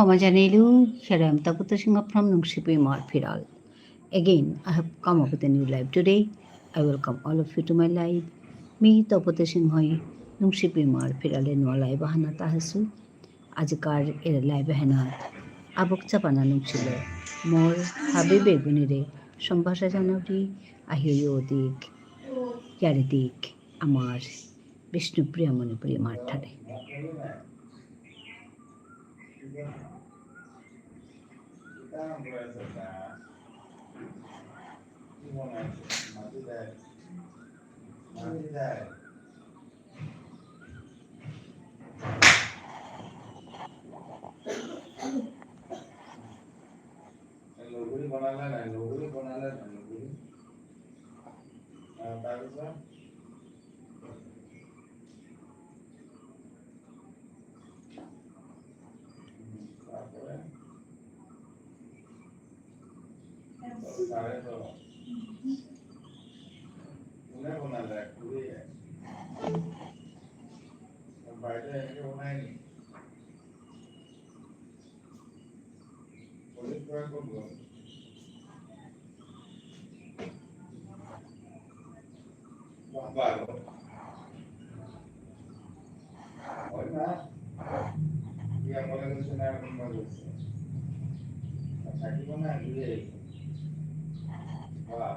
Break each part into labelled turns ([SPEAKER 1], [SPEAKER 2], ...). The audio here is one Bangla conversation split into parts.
[SPEAKER 1] Khomajanelu, here I am Taputa Singha from Nungshipi Marfiral. Again, I have come up with a new live today. I welcome all of you to my live. Me Taputa Singhoi Nungshipi Marfiral in Malai Bahana Tahasu. Ajikar এর লাইভে হেনাত আবক চাপানা নুকছিল মোর হাবে বেগুনিরে সম্ভাষা জানাবি আহিও দিক ইয়ারি দিক আমার বিষ্ণুপ্রিয়া মণিপুরী মাঠারে
[SPEAKER 2] लोगरी बनाला ना लोगरी তাৰপিছত তাৰে তো কোনে বনালে খুৰীয়ে বাইদেউ এনেকে বনাই নি পুলিচ পৰা ক'ত গ'ল বাবা হয় না কি আমলে গৈছে না কোনোবা গৈছে থাকিব না ঘূৰি বাবা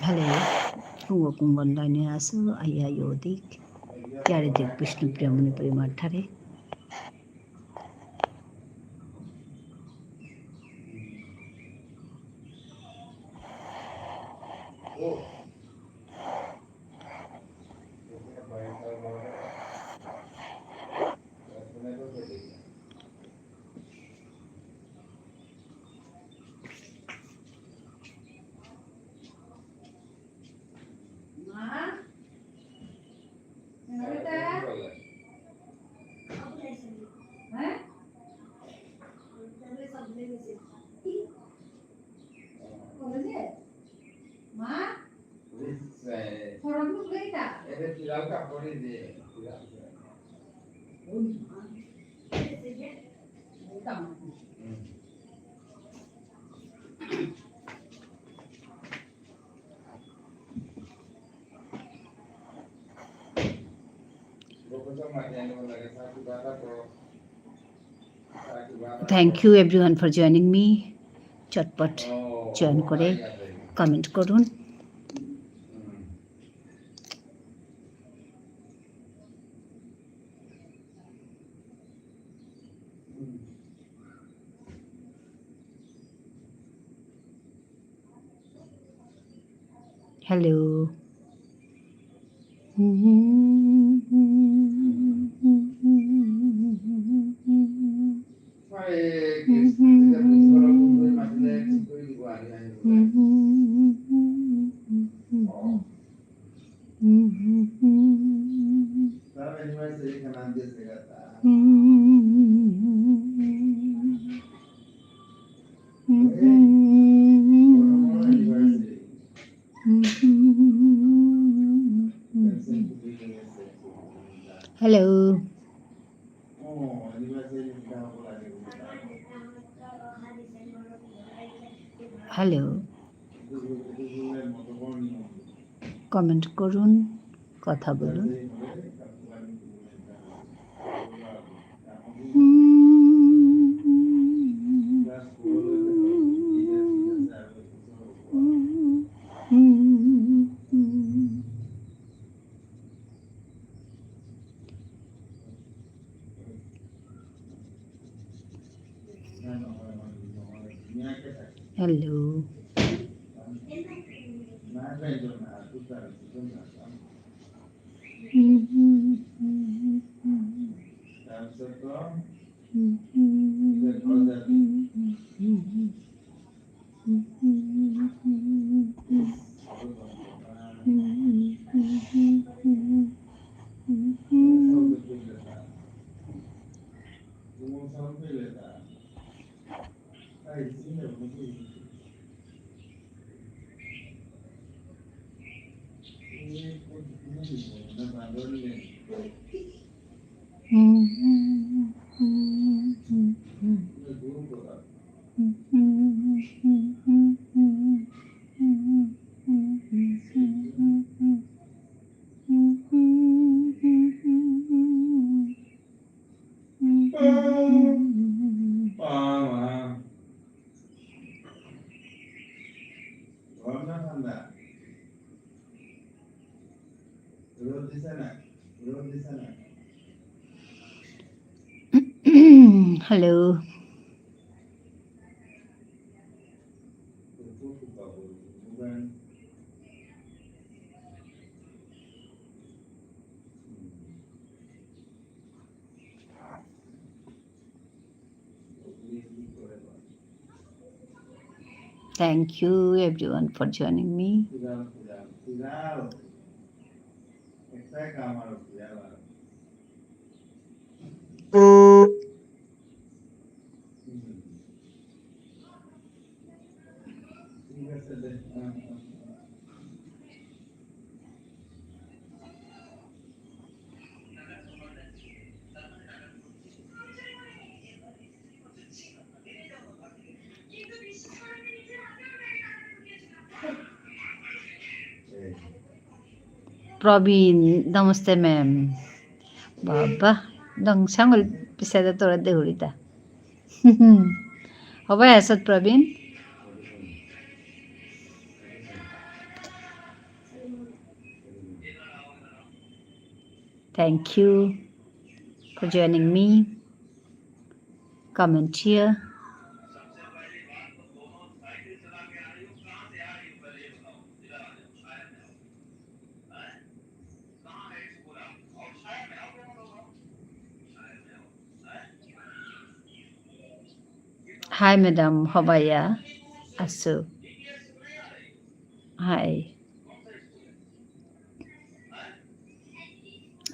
[SPEAKER 1] ভালে কুঙ্গ কুম্বন্দায় আসো আইয়া দিক ইয়ারি দিক বিষ্ণুপ্রিয়া মণিপুরী মাঠারে Thank you everyone for joining me. চটপট জয়েন করে কমেন্ট করুন। হ্যালো হ্যালো হ্যালো কমেন্ট করুন কথা বলুন হ্যালো
[SPEAKER 2] গরম না ঠান্ডা? রোদ দিছে না? রোদ দিছে না?
[SPEAKER 1] Hello. Thank you everyone for joining me. Praveen, namaste ma'am. Baba, dong sangol pisada tora de hurita. Hoba asat Praveen? Thank you for joining me. Comment here. Hi madam, hobaya asu. Hi.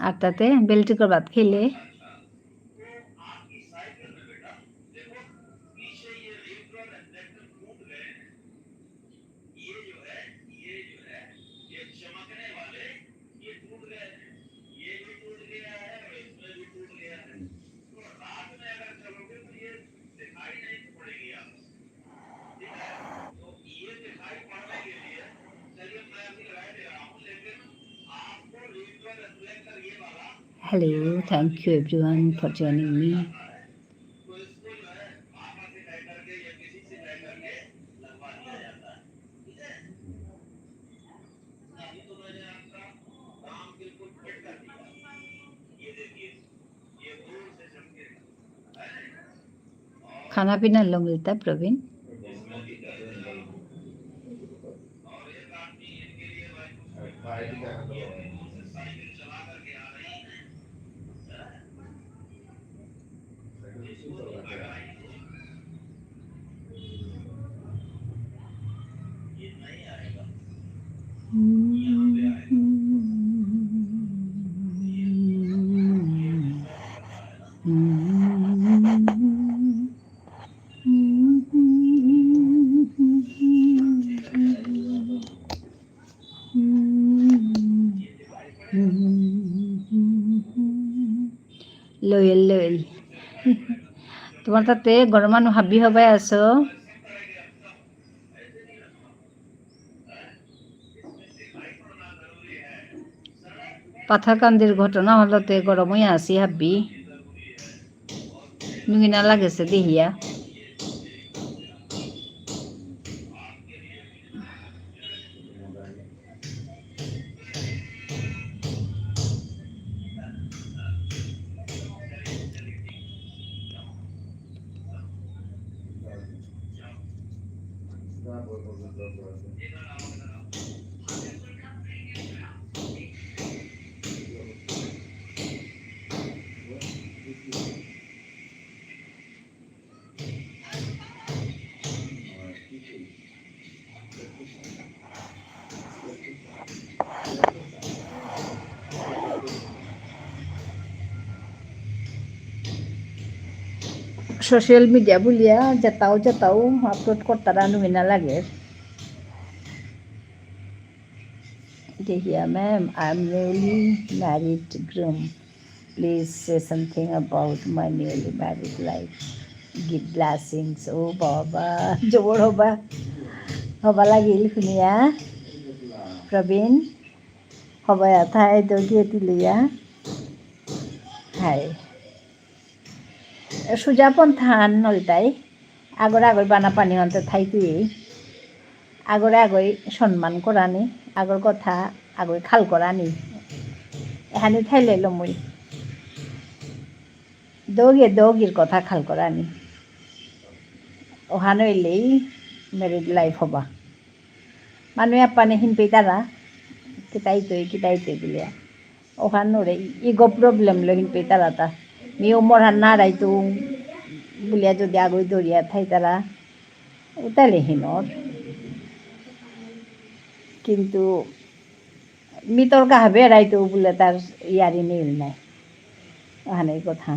[SPEAKER 1] আর তাতে বেলটিকর ভাত খেলে Hello, thank you everyone for joining me. खाना पीना लो मिलता है प्रवीण? লয়েল লয়েল তোমার তাতে গরমানো হাবি হবাই আছো পাথারকান্দির ঘটনা হলতে গরমই আসি হাবি নুঙ্গিনা লাগেছে দেহিয়া সোশ্যাল মিডিয়া বলিয়া যেতাও আপলোড করতারা নুঙ্গিনা লাগে to hear, ma'am. I'm newly married groom. Please say something about my newly married life. Give blessings. Oh, Baba. Jor hoba. Hoba lagil kunia. Praveen. Hoba athai dogi etilia. Hai. Sujapon than noltai. Agora agoi bana pani honte thai tui. আগরে আগই সম্মান করানি আগর কথা আগই খাল করানি এখানে ঠাইলে মই দৌগির কথা খাল করানি ওখানে হইলেই ম্যারিড লাইফ হবা মানুষ আপানে হিনপেই তারা কিতাইতই বলিয়া ওখানে ওরে ইগো প্রবলেম লো হিনপেই তারা তা মেয়েও মরহান না রাইতো বলিয়া যদি আগই দরিয়া থাই তারা তাইলে হিনর কিন্তু মিতর্কা হবে রাইতো বলে তার ইয়ারি মিল নাই ওখানে কথা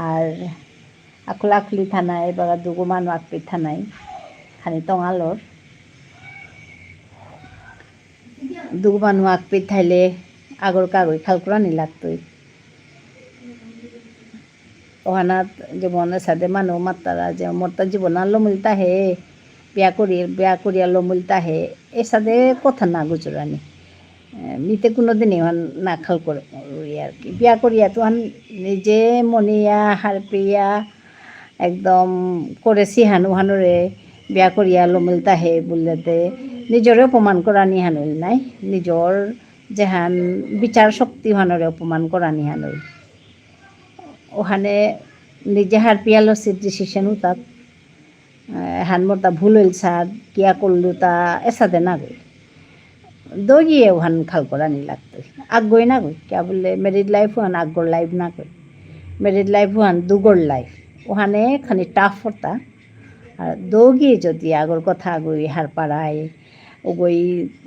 [SPEAKER 1] আর আখলাখলি থানায় বা দুগো মানুষ আকপিত থানায় খানি টঙালর দুগো মানুষ আকপিত থাইলে আগর কাগজ খালকুরানি লাগতই ওখানাত জীবন সাথে মানুষ মাত্তারা যে মরতা জীবন আলো মিলতা হে বিয়া করিয়া লো মিলতা হে এর সাথে কথা না গুজরানি মিতে কোনো দিন না খাল করে আর কি বিয়া করিয়া তো নিজে মনিয়া হারপিয়া একদম করেছি হানুরে বিয়া করিয়া লো মিলতা হে বললেতে নিজরে অপমান করানি হানুল নাই নিজর যেহান বিচার শক্তি হানরে অপমান করানি হানুল ওখানে নিজে হারপিয়া লসির ডিসিশনও তাক হান মোর তা ভুল হইল স্যার কিয়া করলু তা এসাদে না গই দৌড়িয়ে ওখান খাল করানি লাগতো আগ্গই না গই কিয়া বললে ম্যারিড লাইফ ওখান আগ্গর লাইফ না গই ম্যারিড লাইফ ওখান দুগর লাইফ ওখানে খানি টাফ হতা আর দৌড়িয়ে যদি আগর কথা আগই হার পাড়ায় ওগই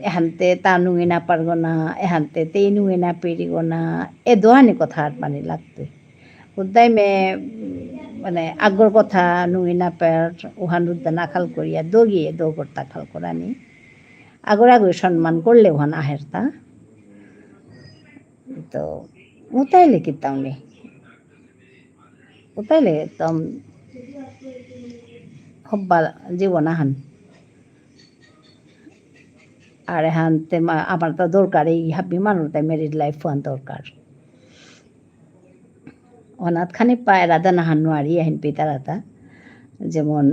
[SPEAKER 1] এহানতে তা নুয়ে না পারগ না এহানতে তেই নুয়ে না পেরিগ না এ দোহানি কথা হার পানি লাগতো উদ্দাই মে মানে আগর কথা নুই না পের ওহান উদ্দা না খাল করিয়া দৌড়িয়ে দৌড়তা খাল করানি আগর সম্মান করলে ওহান আহেরতা তো উতাইলে কিতাম নে উতাইলে তম হব্বা জীবন আহান আর এহান তে আমার তো দরকার এই হাব্বি মানুষ তাই ম্যারিড লাইফ ওয়ান দরকার অনাথ খানি পায় রাধা নাহান নোয়ারি আহিন পিতারাতা যেমন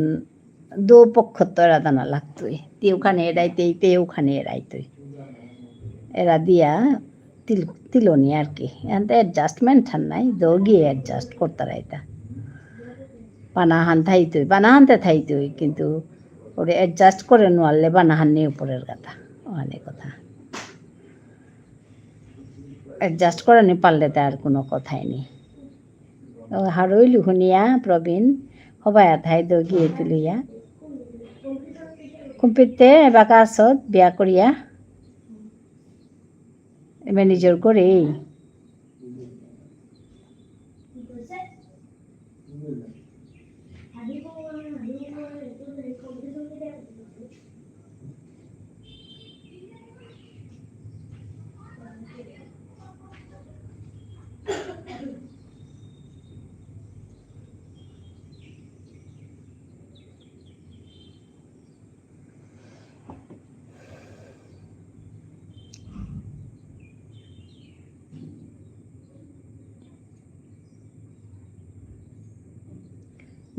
[SPEAKER 1] দো পক্ষ তো রাধা না লাগতোই তেউখানে এড়াইতেই তেউখানে এড়াইতই এরা দিয়া তিলনি আর কি এতে অ্যাডজাস্টমেন্ট ঠান নাই দো গিয়ে অ্যাডজাস্ট করতে রাইতা বানাহান বানাহানতে থাইতই কিন্তু ওরে অ্যাডজাস্ট করে নোয়ারলে বানাহান নিয়ে উপরের কথা অনেক কথা অ্যাডজাস্ট করে নি পারলে তার কোনো কথাই নেই হারই লুহুনিয়া প্রবীণ সবাই আধাই দগিয়ে তুলিয়া কুম্পিতে বাকা আসত বিয়া করিয়া এবার নিজের করে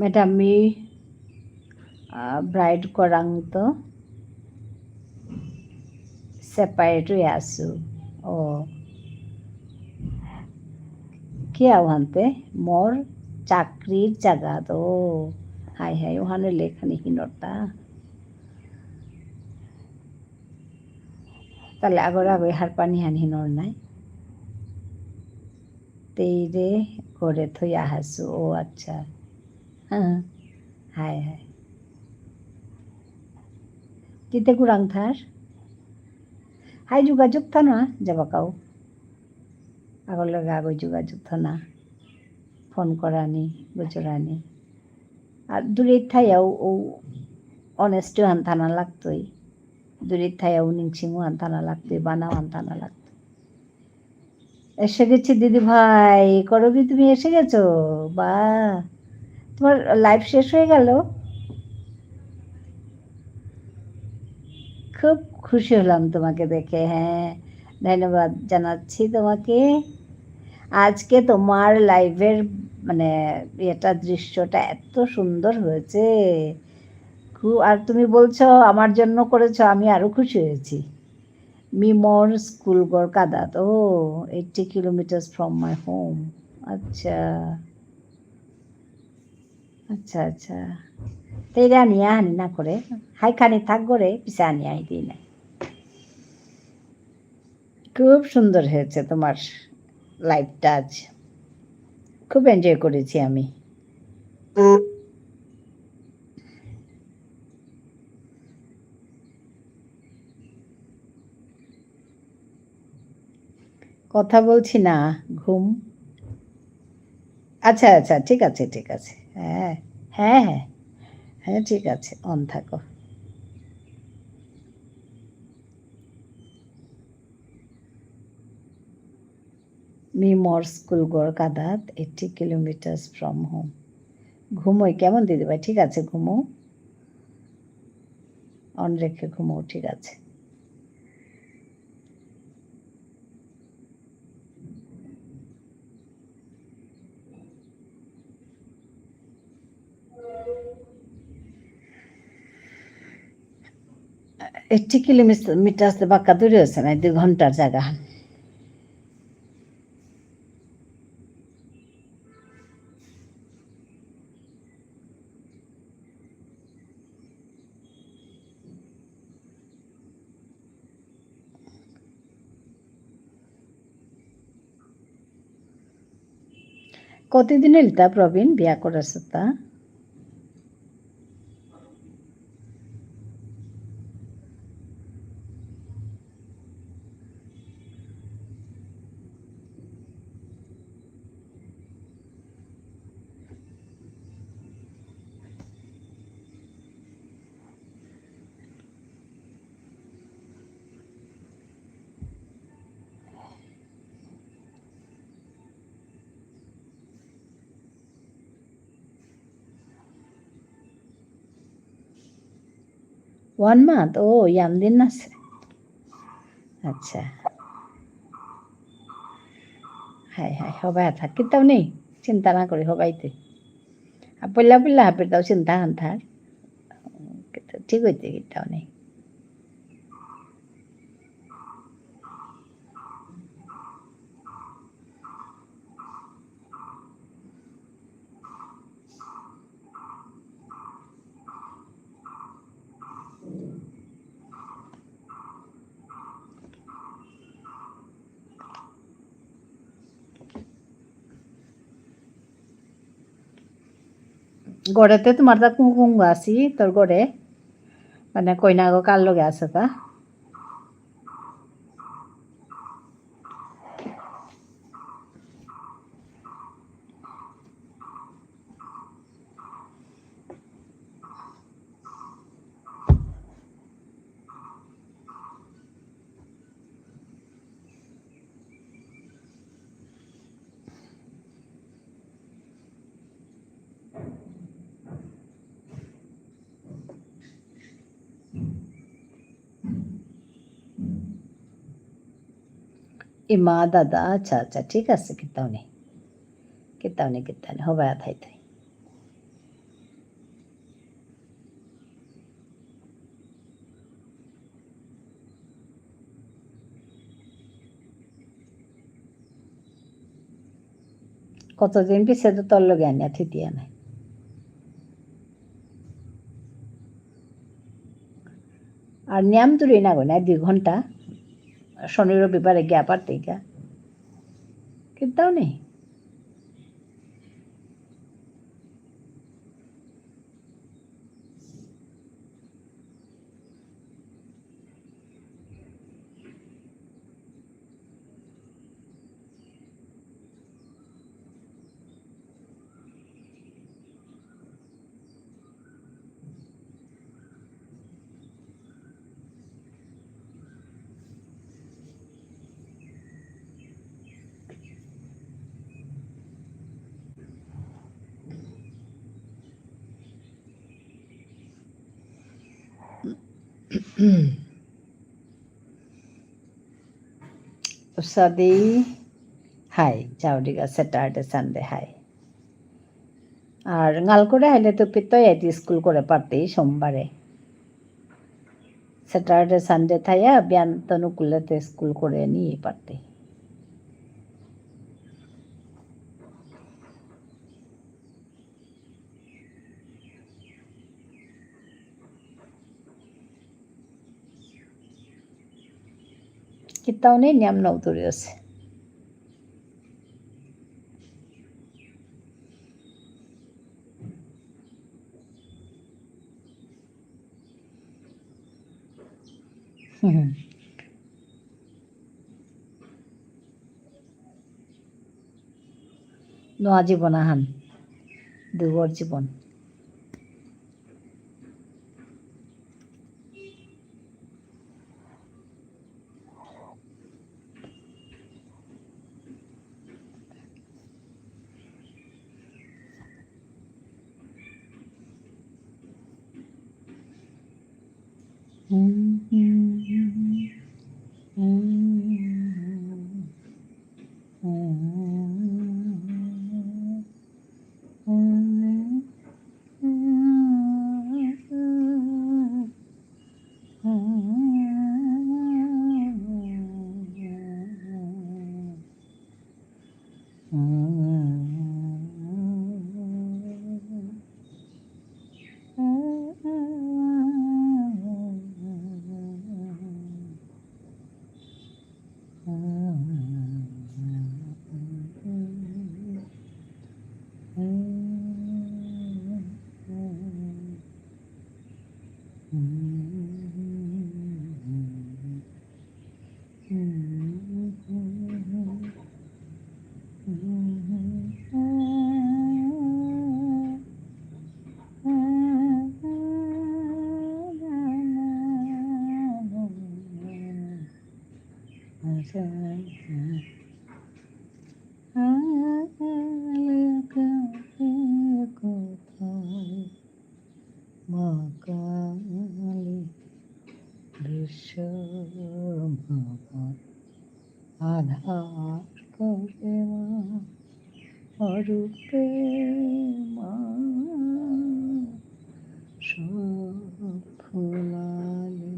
[SPEAKER 1] Madam mi bride korang to separate asu o কিয়া ওহানতে মোর চাকরির জায়গা তো হাই হাই ওখানে লেখানি হিনরতা তাহলে আগর হার পানি হান হিনর নাই তেইরে করে থই আহাসু ও আচ্ছা হ্যাঁ হাই হাই কিতে কুরাং থার হাই যোগাযোগ থানা যাবাকাও আগর লগে আগর যোগাযোগ থানা ফোন করানি গুজরানি আর দূরের ঠাইয়াও ও অনেস্ট হান থানা লাগতোই দূরের থাইয়া উনিংসিংও আনতানা লাগতো বানাও আনতানা লাগতো। এসে গেছি দিদি ভাই, করবি তুমি এসে গেছো? বা, তোমার লাইফ শেষ হয়ে গেল? খুব খুশি হলাম তোমাকে দেখে। হ্যাঁ, ধন্যবাদ জানাচ্ছি তোমাকে। আজকে তোমার লাইভের মানে এটা দৃশ্যটা এত সুন্দর হয়েছে, খুব। আর তুমি বলছো আমার জন্য করেছো, আমি আরো খুশি হয়েছি। মিমোর স্কুল গোরকাদাত, ও 80 কিলোমিটার্স ফ্রম মাই হোম। আচ্ছা আচ্ছা আচ্ছা, তেরে আনিয়া হানি না করে হাই খানি থাক করে পিছে আনিয়া আই দিই না। খুব সুন্দর হয়েছে তোমার লাইফটা আজ, খুব এনজয় করেছি আমি। কথা বলছি না, ঘুম। আচ্ছা আচ্ছা, ঠিক আছে ঠিক আছে। হ্যাঁ হ্যাঁ হ্যাঁ হ্যাঁ, ঠিক আছে, অন থাকো। মিমোর স্কুল গোরকাদাত 80 কিলোমিটার্স ফ্রম হোম। ঘুমোই কেমন দিদিভাই? ঠিক আছে, ঘুমো, অন রেখে ঘুমো, ঠিক আছে। এইট্টি কিলোমিটার বাক্কা দূরে হচ্ছে না, 2 ঘন্টার জায়গা। কতদিন হইলতা প্রবীণ বিয়া করার তা? ওয়ান মান্থ, ও ইয়াম দিন আছে। আচ্ছা, হাই হাই হবাই থাক কিতাও নেই, চিন্তা না করি হবাইতে। পল্লা পল্লা হাপের তাও চিন্তা হান্থার, ঠিক হইতে কিতাও নেই। গড়েতে তোমার তা কুমকুম আছি তোর গড়ে, মানে কইনা গো কার লগে আছে তা? এ মা দাদা, আচ্ছা আচ্ছা, ঠিক আছে, কিতাও নেই কিতাও নেই কিতাও নেই হবাই থাই থাই। কতদিন পিছে তো তোর লগে আনিয়া থিতিয়া নাই। আর নিয়াম তুরি না গো না 2 ঘন্টা, শনি রবিবারে গিয়া পারতে গা কিতাও নেই। উসাদি হাই চাউডিগা স্যাটারডে সানডে হাই আর গাল করে হাইলে তো পিতই আইতি স্কুল করে পারতেই সোমবারে স্যাটারডে সানডে থাইয়া বিয়ান তনুকুলেতে স্কুল করে নিয়ে পারতে Kita ni niam na uturios. Noa জীবন আহান দুবর জীবন আধার করে অরূপে মা সব ফুলালে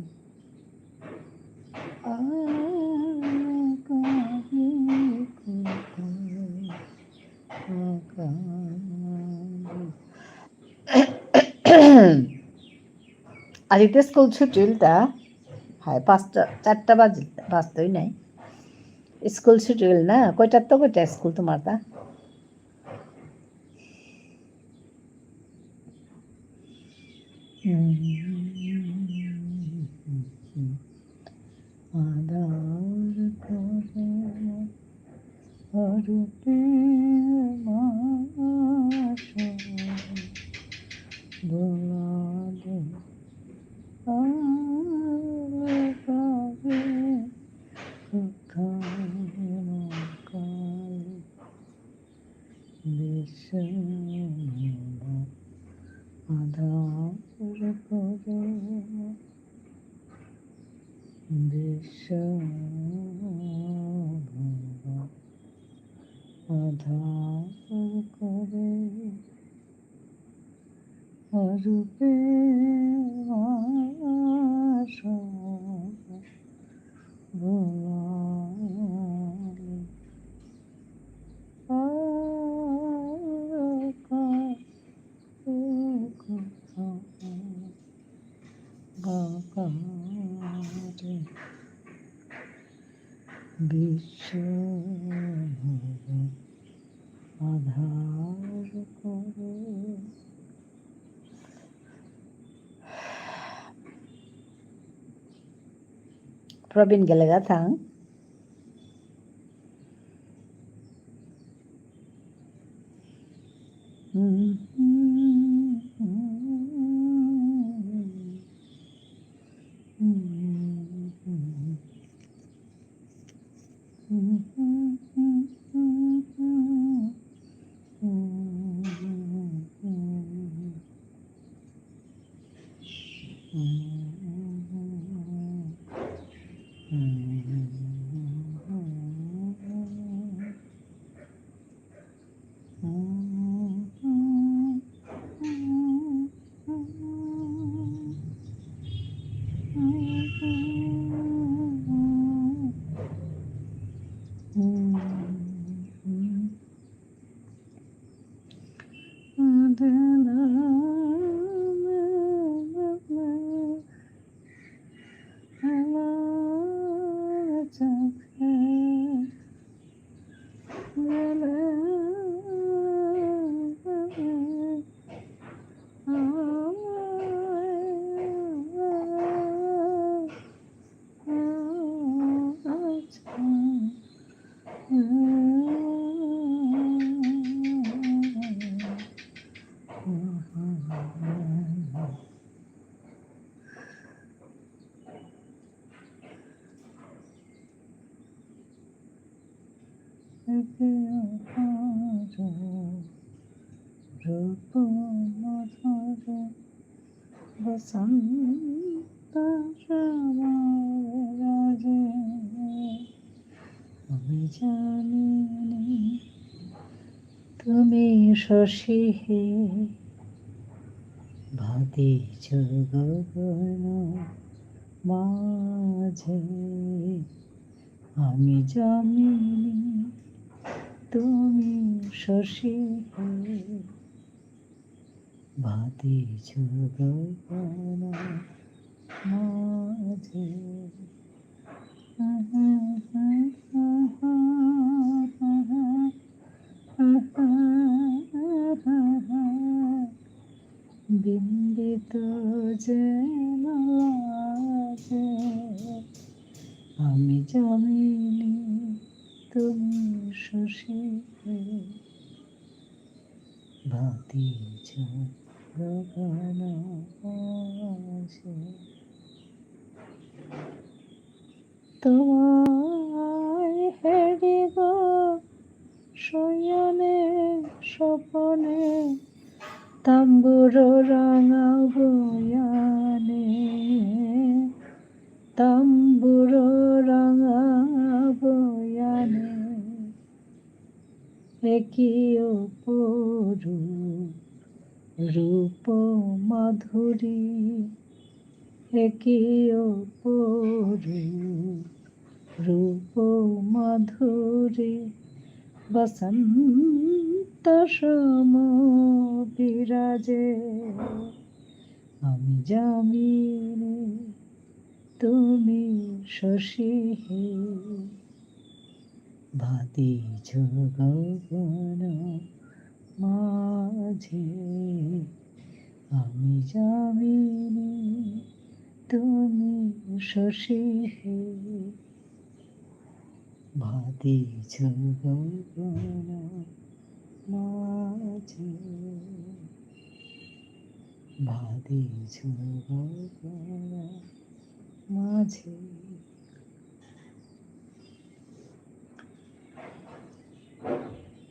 [SPEAKER 1] আদিতে স্কুল ছুটিলটা হয় 4টা বাজতই নাই স্কুল ছুটি হল না কয়টার তো কয়টা স্কুল তোমার তা আধার করে অরূপে মাসা দোলালে অরূপে আশা ভোলালে বাকারে বিশ্ব আধার করে প্রবীণ গেলে গা থাং রূপ মধুর বসন্ত রাজে আমি জানি তুমি শশী হে ভাতিছ গগন মাঝে আমি জানি তুমি শশী হে ভাতিছ গগন মাঝে বিন্দিত যেন লাগে আমি জানিনি তুমি শশী হে ভাতিছ গগন মাঝে তোমায় হেরি গো শয়নে স্বপনে তাম্বুর রাঙা বয়ানে তাম্বুর রাঙা বয়ানে একই অপরূপ রূপ মাধুরী একই অপরূপ রূপ মাধুরী বসন্ত সম বিরাজে আমি জানি তুমি শশী হে ভাতিছ গগন মাঝে আমি জানি তুমি শশী হে ভাতিছ গগন মাঝে ভাতিছ গগন মাঝে।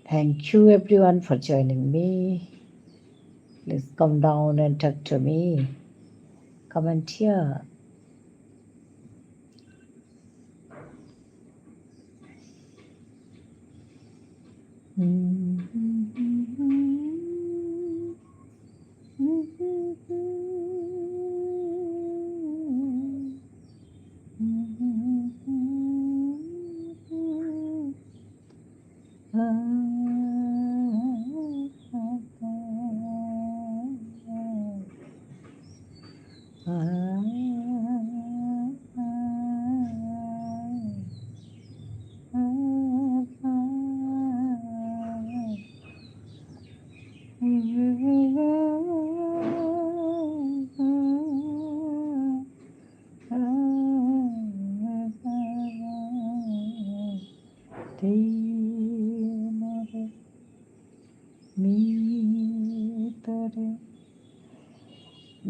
[SPEAKER 1] Thank you everyone for joining me. Please come down and talk to me. Comment here.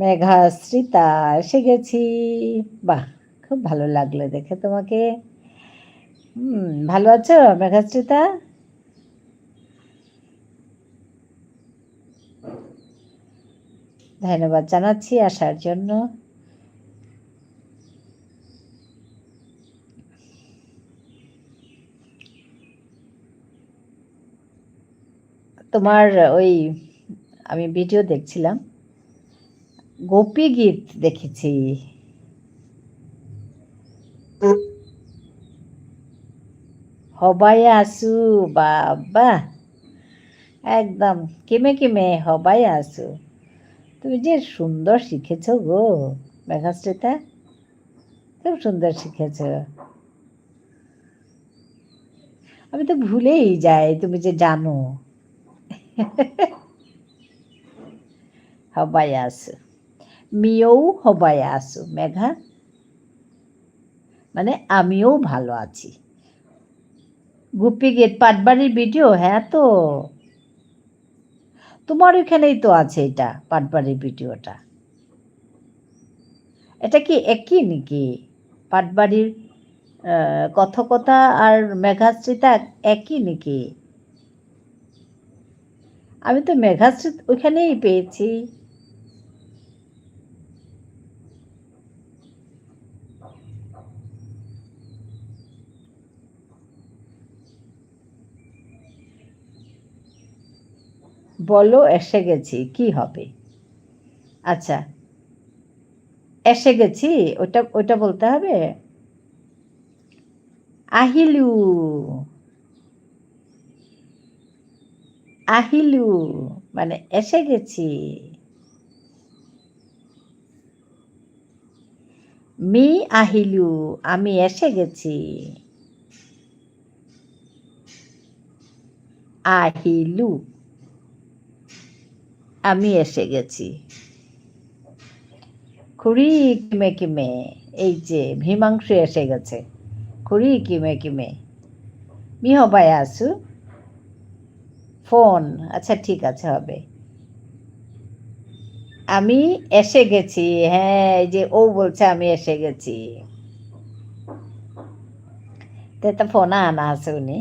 [SPEAKER 1] মেঘাশ্রিতা এসে গেছি। বাহ, খুব ভালো লাগলো দেখে তোমাকে। ভালো আছো মেঘাশ্রিতা? ধন্যবাদ জানাচ্ছি আসার জন্য। তোমার ওই আমি ভিডিও দেখছিলাম, গোপী গীত দেখেছি। হবাই আসু বাবা,
[SPEAKER 3] একদম কিমে কিমে হবাই আছো। তুমি যে সুন্দর শিখেছো গো মেঘাশ্রীতা, খুব সুন্দর শিখেছো। আমি তো ভুলেই যাই তুমি যে জানো। হবাই আছো, মিও হবাই আছো মেঘা, মানে আমিও ভালো আছি। গুপি গেট পাটবাড়ির ভিডিও, হ্যাঁ তো তোমার ওইখানেই তো আছে এটা পাটবাড়ির ভিডিওটা। এটা কি একই নাকি? পাটবাড়ির কথকতা আর মেঘাশ্রিতা একই নাকি? আমি তো মেঘাশ্রী ওইখানেই পেয়েছি। বলো এসে গেছি কি হবে? আচ্ছা, এসে গেছি, ওটা ওটা বলতে হবে। আহিলু, আহিলু মানে এসে গেছি। মি আহিলু, আমি এসে গেছি। আহিলু, আমি এসে গেছি। খুড়ি কিমে কিমে, এই যে ভীমাংশু এসে গেছে। খুড়ি কিমে কিমে, মি হবাই আসু ফোন। আচ্ছা ঠিক আছে হবে। আমি এসে গেছি, হ্যাঁ এই যে ও বলছে আমি এসে গেছি। তে ফোন আনা আছে উনি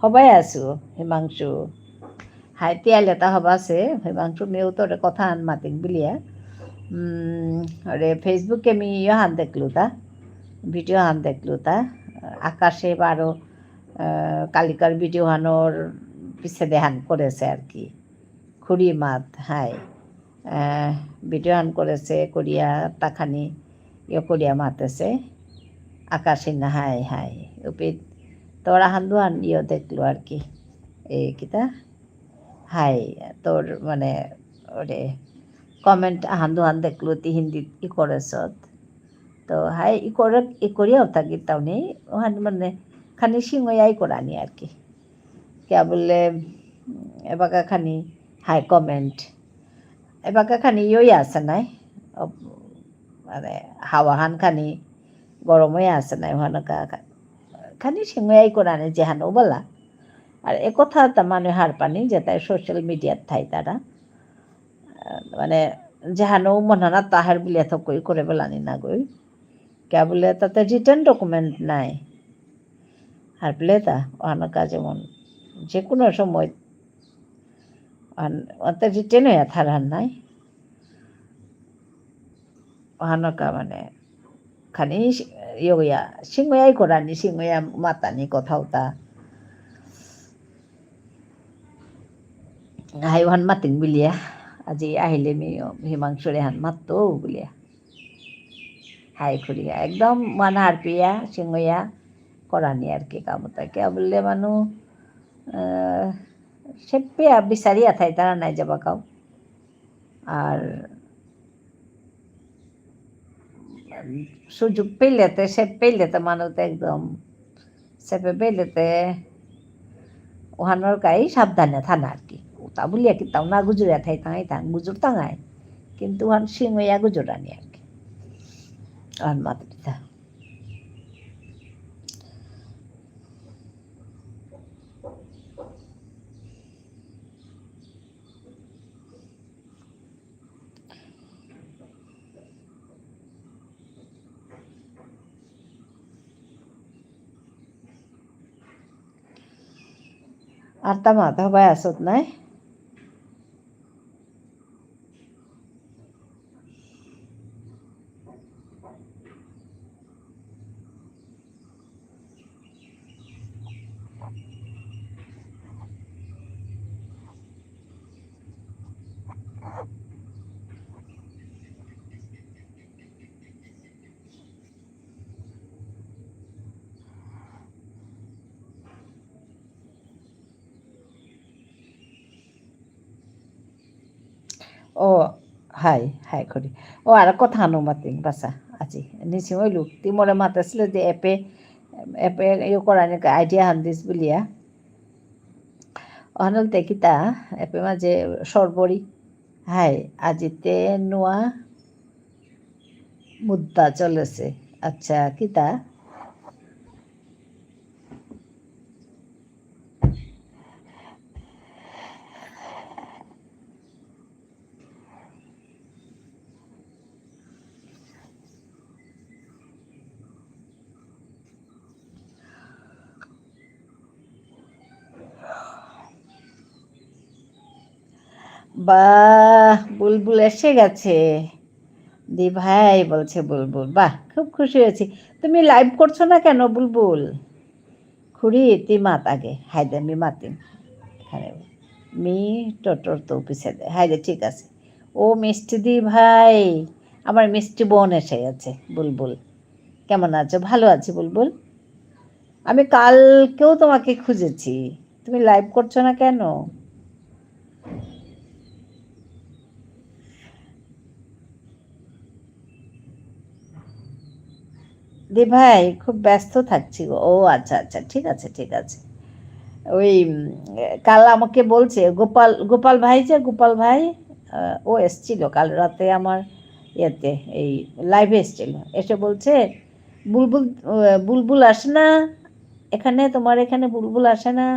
[SPEAKER 3] হবাই আসু হিমাংশু। হাই তিয়ালে তা হবা আছে হিমাংশু মেয়েও তোর কথা আন মাতিক বুলিয়া। রে ফেসবুকে আমি ইয়ে হান দেখলু তা ভিডিও হান দেখলু তা আকাশে বারো কালিকার ভিডিও হানোর পিছে দেহান করেছে আর কি। খুড়ি মাত হাই ভিডিও হান করেছে করিয়া তাখানি ইয়ে করিয়া মাতেছে আকাশে না হাই হাই উপিত তোরা হান্দু আন ইয়ে দেখলো আর কি। এই কিতা হাই তোর মানে ওরে কমেন্ট হান্দু হান দেখলো তি হিন্দি ই করেছত। তো হাই ই করিয়াও থাকি তাওনি ওখানে মানে খানি সিংয়াই করানি আর কি। কে বললে এবাকা খানি হাই কমেন্ট এবাকা খানি ইয়ে আছে নাই মানে হাওয়াহান খানি গরম হয়ে আছে নাই ওখানকা খানি সিংয়াই করানি যেহানো বলা। আর একথা তা মানে হার পানি যে তাই সোশ্যাল মিডিয়ার ঠাই তারা মানে যেহানো মনানা তাহার বলে এত কই করে বেলানি না গই কে বলে তাতে রিটার্ন ডকুমেন্ট নাই। আর বলে তা ওখানকা যেমন যে কোনো সময় অত রিটার্ন হয়ে থারার নাই ওখানকা মানে খানি ইয়া সিংয়াই করানি সিংয়া মাতানি কথাও তা হাই ওহান মাতিন বুলিয়া আজি আহিলে হিমাংশুরে হান মাতো বুলিয়া হাই খুঁড়িয়া একদম মানে হারপিয়া সিংয়া করানি আর কি কামতা কে বললে মানু সেপিয়া বিচারিয়া থাই তারা নাই যাবা কাউ। আর সুযোগ পেলেতে সে পেলেতে মানুষ একদম সেপে পেলেতে ওহানোর গায়ে সাবধানে থানা আর কি তা বলিয়া কি তাও না গুজুরিয়া থাই তাঙাই থাং গুজুর তাঙায় কিন্তু ওহান সিংয়া গুজুরানি আর কি ওহান মাতৃতা। আর তা মাথা ভাই আসত নাই। ও হাই হাই করি ও আর কথা আনো মাতিং বাসা আজি নিচি হইলু তিমরে মাতাছিল যে এপে এপে ইয়ে করা নাকি আইডিয়া হান দিস বলিয়া অহনল তেকিতা এপে মাঝে সরবরি হাই আজিতে নোয়া মুদ্দা চলেছে আচ্ছা কিতা বাহ বুলবুল এসে গেছে দি ভাই বলছে বুলবুল বাহ খুব খুশি হয়েছি তুমি লাইভ করছো না কেন বুলবুল খুড়ি তি মাত আগে হায়দে মি মাতিন এখানে মি টোটোর তো পিছে দে হায়দে ঠিক আছে ও মিষ্টি দি ভাই আমার মিষ্টি বোন এসে গেছে বুলবুল কেমন আছো ভালো আছি বুলবুল আমি কালকেও তোমাকে খুঁজেছি তুমি লাইভ করছো না কেন দি ভাই খুব ব্যস্ত থাকছি গো ও আচ্ছা আচ্ছা ঠিক আছে ঠিক আছে ওই কাল আমাকে বলছে গোপাল গোপাল ভাই যে গোপাল ভাই ও এসছিল কাল রাতে আমার ইয়েতে এই লাইভে এসছিল এসে বলছে বুলবুল বুলবুল আসে না এখানে তোমার এখানে বুলবুল আসে না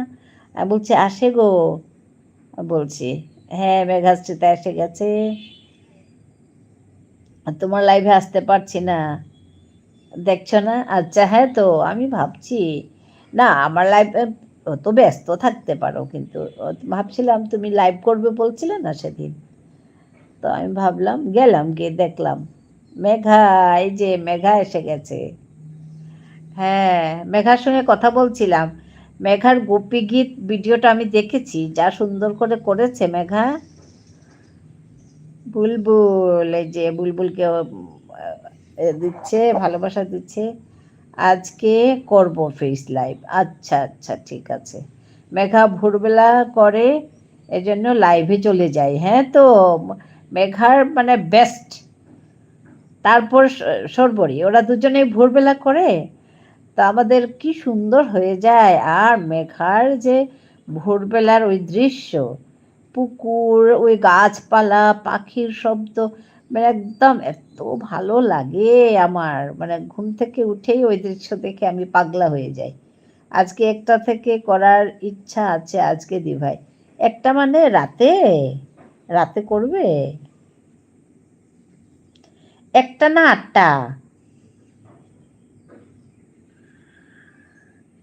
[SPEAKER 3] বলছে আসে গো বলছি হ্যাঁ মেঘাশ্রীতা এসে গেছে তোমার লাইভে আসতে পারছি না দেখছো না আচ্ছা হ্যাঁ তো আমি ভাবছি না আমার লাইভ তো ব্যস্ত থাকতে পারো কিন্তু ভাবছিলাম তুমি লাইভ করবে বলছিলে না সেদিন তো আমি ভাবলাম গেলাম গিয়ে দেখলাম মেঘা এই যে মেঘা এসে গেছে হ্যাঁ মেঘার সঙ্গে কথা বলছিলাম মেঘার গোপী গীত ভিডিওটা আমি দেখেছি যা সুন্দর করে করেছে মেঘা বুলবুল এই যে বুলবুলকে দিচ্ছে ভালোবাসা দিচ্ছে আজকে করব ফেস লাইভ আচ্ছা আচ্ছা ঠিক আছে মেঘা ভোরবেলা করে এজন্য লাইভে চলে যায় হ্যাঁ তো মেঘার মানে বেস্ট তারপর সরবরি ওরা দুজনেই ভোরবেলা করে তা আমাদের কি সুন্দর হয়ে যায় আর মেঘার যে ভোরবেলার ওই দৃশ্য পুকুর ওই গাছপালা পাখির শব্দ মানে একদম এত ভালো লাগে আমার মানে ঘুম থেকে উঠেই ওই দৃশ্য দেখে আমি পাগলা হয়ে যাই আজকে একটা থেকে করার ইচ্ছা আছে আজকে দি ভাই একটা মানে রাতে রাতে করবে একটা না আটটা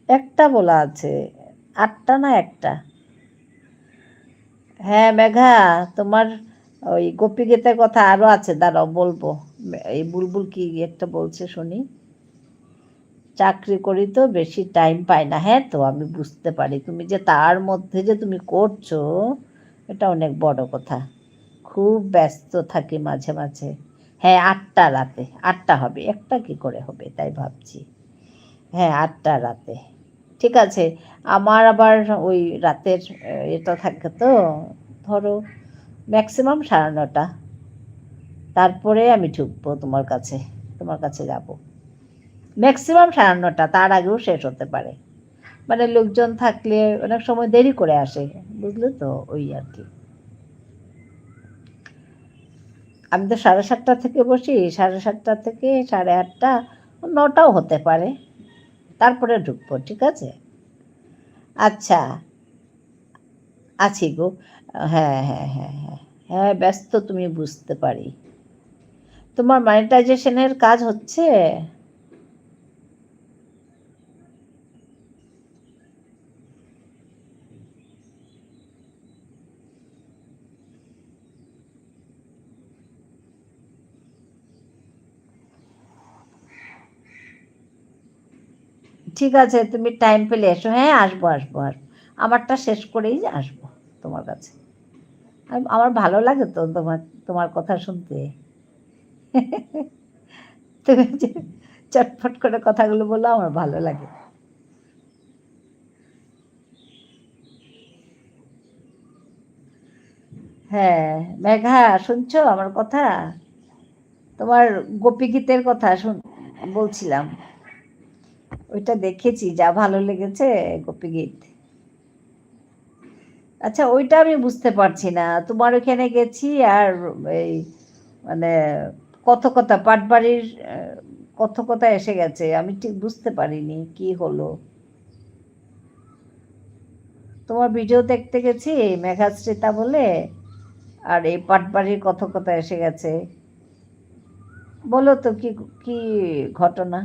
[SPEAKER 3] একটা বলা আছে আটটা না একটা হ্যাঁ মেঘা তোমার ওই গোপী গীতের কথা আরো আছে দাঁড়াও বলবো এই বুলবুল কি একটা বলছে শুনি চাকরি করি তো বেশি টাইম পাই না হ্যাঁ তো আমি বুঝতে পারি তুমি যে তার মধ্যে যে তুমি করছো এটা অনেক বড় কথা খুব ব্যস্ত থাকি মাঝে মাঝে হ্যাঁ আটটা রাতে আটটা হবে একটা কি করে হবে তাই ভাবছি হ্যাঁ আটটা রাতে ঠিক আছে আমার আবার ওই রাতের এটা থাকে তো ধরো ম্যাক্সিমাম 9:30 তারপরে আমি ঢুকবো তোমার কাছে যাব ম্যাক্সিমাম 9:30 তার আগেও শেষ হতে পারে মানে লোকজন থাকলে অনেক সময় দেরি করে আসে বুঝলে তো ওই আর কি আমি তো 7:30 থেকে বসি 7:30 থেকে 8:30 9টাও হতে পারে তারপরে ঢুকবো ঠিক আছে আচ্ছা আছি গো হ্যাঁ হ্যাঁ হ্যাঁ হ্যাঁ হ্যাঁ ব্যস্ত তুমি বুঝতে পারি তোমার মনিটাইজেশনের কাজ হচ্ছে ঠিক আছে তুমি টাইম পেলে এসো হ্যাঁ আসবো আসবো আসবো আমারটা শেষ করেই আসবো তোমার কাছে আমার ভালো লাগে তো তোমার তোমার কথা শুনতে তুমি যে চটফট করে কথাগুলো বললো আমার ভালো লাগে হ্যাঁ, মেঘা শুনছো আমার কথা? তোমার গোপী গীতের কথা বলছিলাম, ওইটা দেখেছি, যা ভালো লেগেছে গোপী গীত। আচ্ছা, ওইটা আমি বুঝতে পারছি না, তোমার ওখানে গেছি আর এই মানে কথকতা পাটবাড়ির কথকতা এসে গেছে, আমি ঠিক বুঝতে পারিনি কি হলো। তোমার ভিডিও দেখতে গেছি মেঘাশ্রিতা বলে, আর এই পাটবাড়ির কথকতা এসে গেছে। বলো তো কি কি ঘটনা?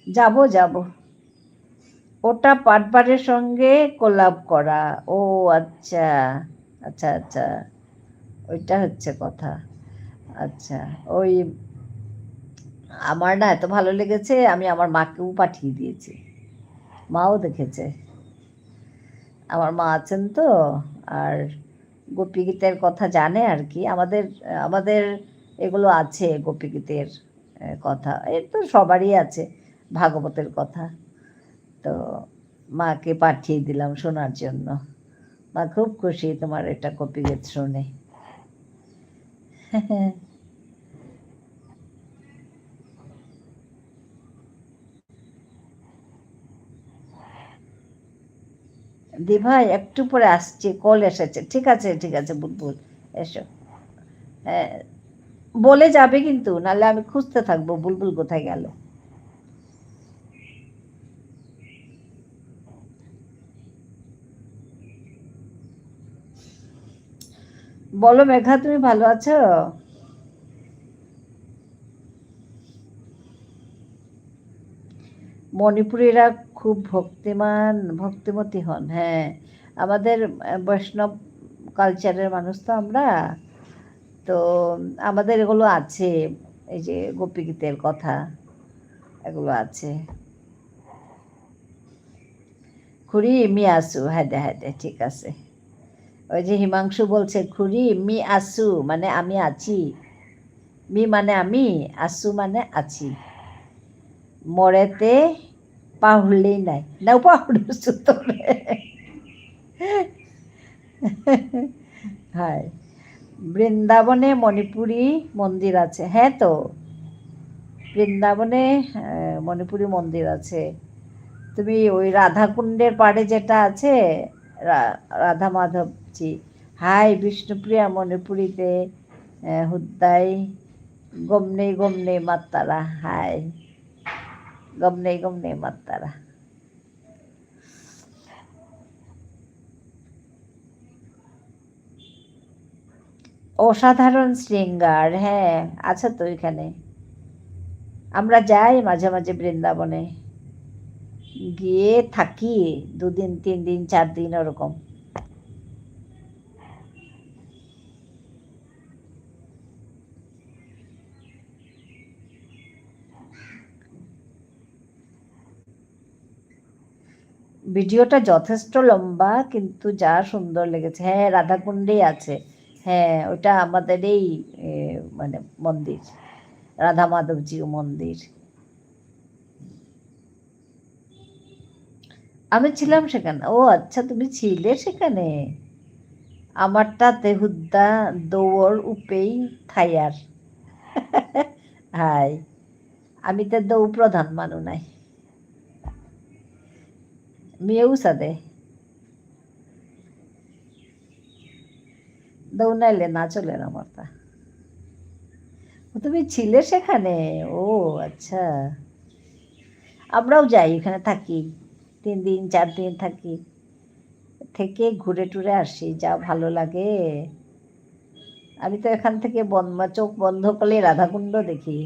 [SPEAKER 3] যাব যাব, ওটা পাটবারের সঙ্গে কোলাব করা। ও আচ্ছা আচ্ছা আচ্ছা, ওইটা হচ্ছে কথা। আচ্ছা, ওই আমার না এত ভালো লেগেছে, আমি আমার মাকেও পাঠিয়ে দিয়েছি, মাও দেখেছে। আমার মা আছেন তো, আর গোপী গীতের কথা জানে আর কি। আমাদের আমাদের এগুলো আছে গোপী গীতের কথা, এর তো সবারই আছে, ভাগবতের কথা। তো মাকে পাঠিয়ে দিলাম শোনার জন্য। মা খুব খুশি তোমার এটা গোপী গীত শুনে। দি ভাই একটু পরে আসছি, কল এসেছে। ঠিক আছে ঠিক আছে বুলবুল, এসো। হ্যাঁ, বলে যাবে কিন্তু, নাহলে আমি খুঁজতে থাকবো বুলবুল কোথায় গেল। বলো মেঘা, তুমি ভালো আছো? মণিপুরীরা খুব ভক্তিমান ভক্তিমতী হন, হ্যাঁ। আমাদের বৈষ্ণব কালচারের মানুষ তো আমরা, তো আমাদের এগুলো আছে, এই যে গোপী গীতের কথা এগুলো আছে। খুড়ি মি আসু, হ্যাঁ হ্যাঁ, ঠিক আছে। ওই যে হিমাংশু বলছে খুড়ি মি আসু মানে আমি আছি, মি মানে আমি, আসু মানে আছি, মরেতে পাহুড়লেই নাই না, পাহুড়ছো তোরে। হ্যাঁ, বৃন্দাবনে মণিপুরি মন্দির আছে, হ্যাঁ তো বৃন্দাবনে মণিপুরি মন্দির আছে। তুমি ওই রাধাকুণ্ডের পাড়ে যেটা আছে, রাধা মাধবজি, হাই বিষ্ণুপ্রিয়া মণিপুরীতে হুদ্দাই গমনে গমনে মাত্তারা, হাই গমনে গমনে মাত্তারা। অসাধারণ শৃঙ্গার, হ্যাঁ আছে তো এখানে। আমরা যাই মাঝে মাঝে বৃন্দাবনে, গিয়ে থাকি 2 দিন 3 দিন 4 দিন ওরকম। ভিডিওটা যথেষ্ট লম্বা, কিন্তু যা সুন্দর লেগেছে। হ্যাঁ, রাধাকুণ্ডেই আছে। হ্যাঁ, ওটা আমাদের এই মানে মন্দির, রাধা মাধবজিউ মন্দির। আমি ছিলাম সেখানে। ও আচ্ছা, তুমি ছিলে সেখানে। আমারটা তেহুদ্দা দৌড় উপেই থাইয়ার। হাই, আমি তো দৌ প্রধান মানু নাই, মেয়েও সাদে দৌ নাইলে না চলে না মারতা। তুমি ছিলে সেখানে? ও আচ্ছা, আমরাও যাই, এখানে থাকি 3 দিন 4 দিন থাকি, থেকে ঘুরে টুরে আসি, যা ভালো লাগে। আমি তো এখান থেকে চোখ বন্ধ করলে রাধাকুণ্ড দেখি,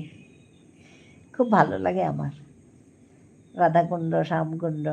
[SPEAKER 3] খুব ভালো লাগে আমার রাধাকুণ্ড শ্যামকুণ্ড।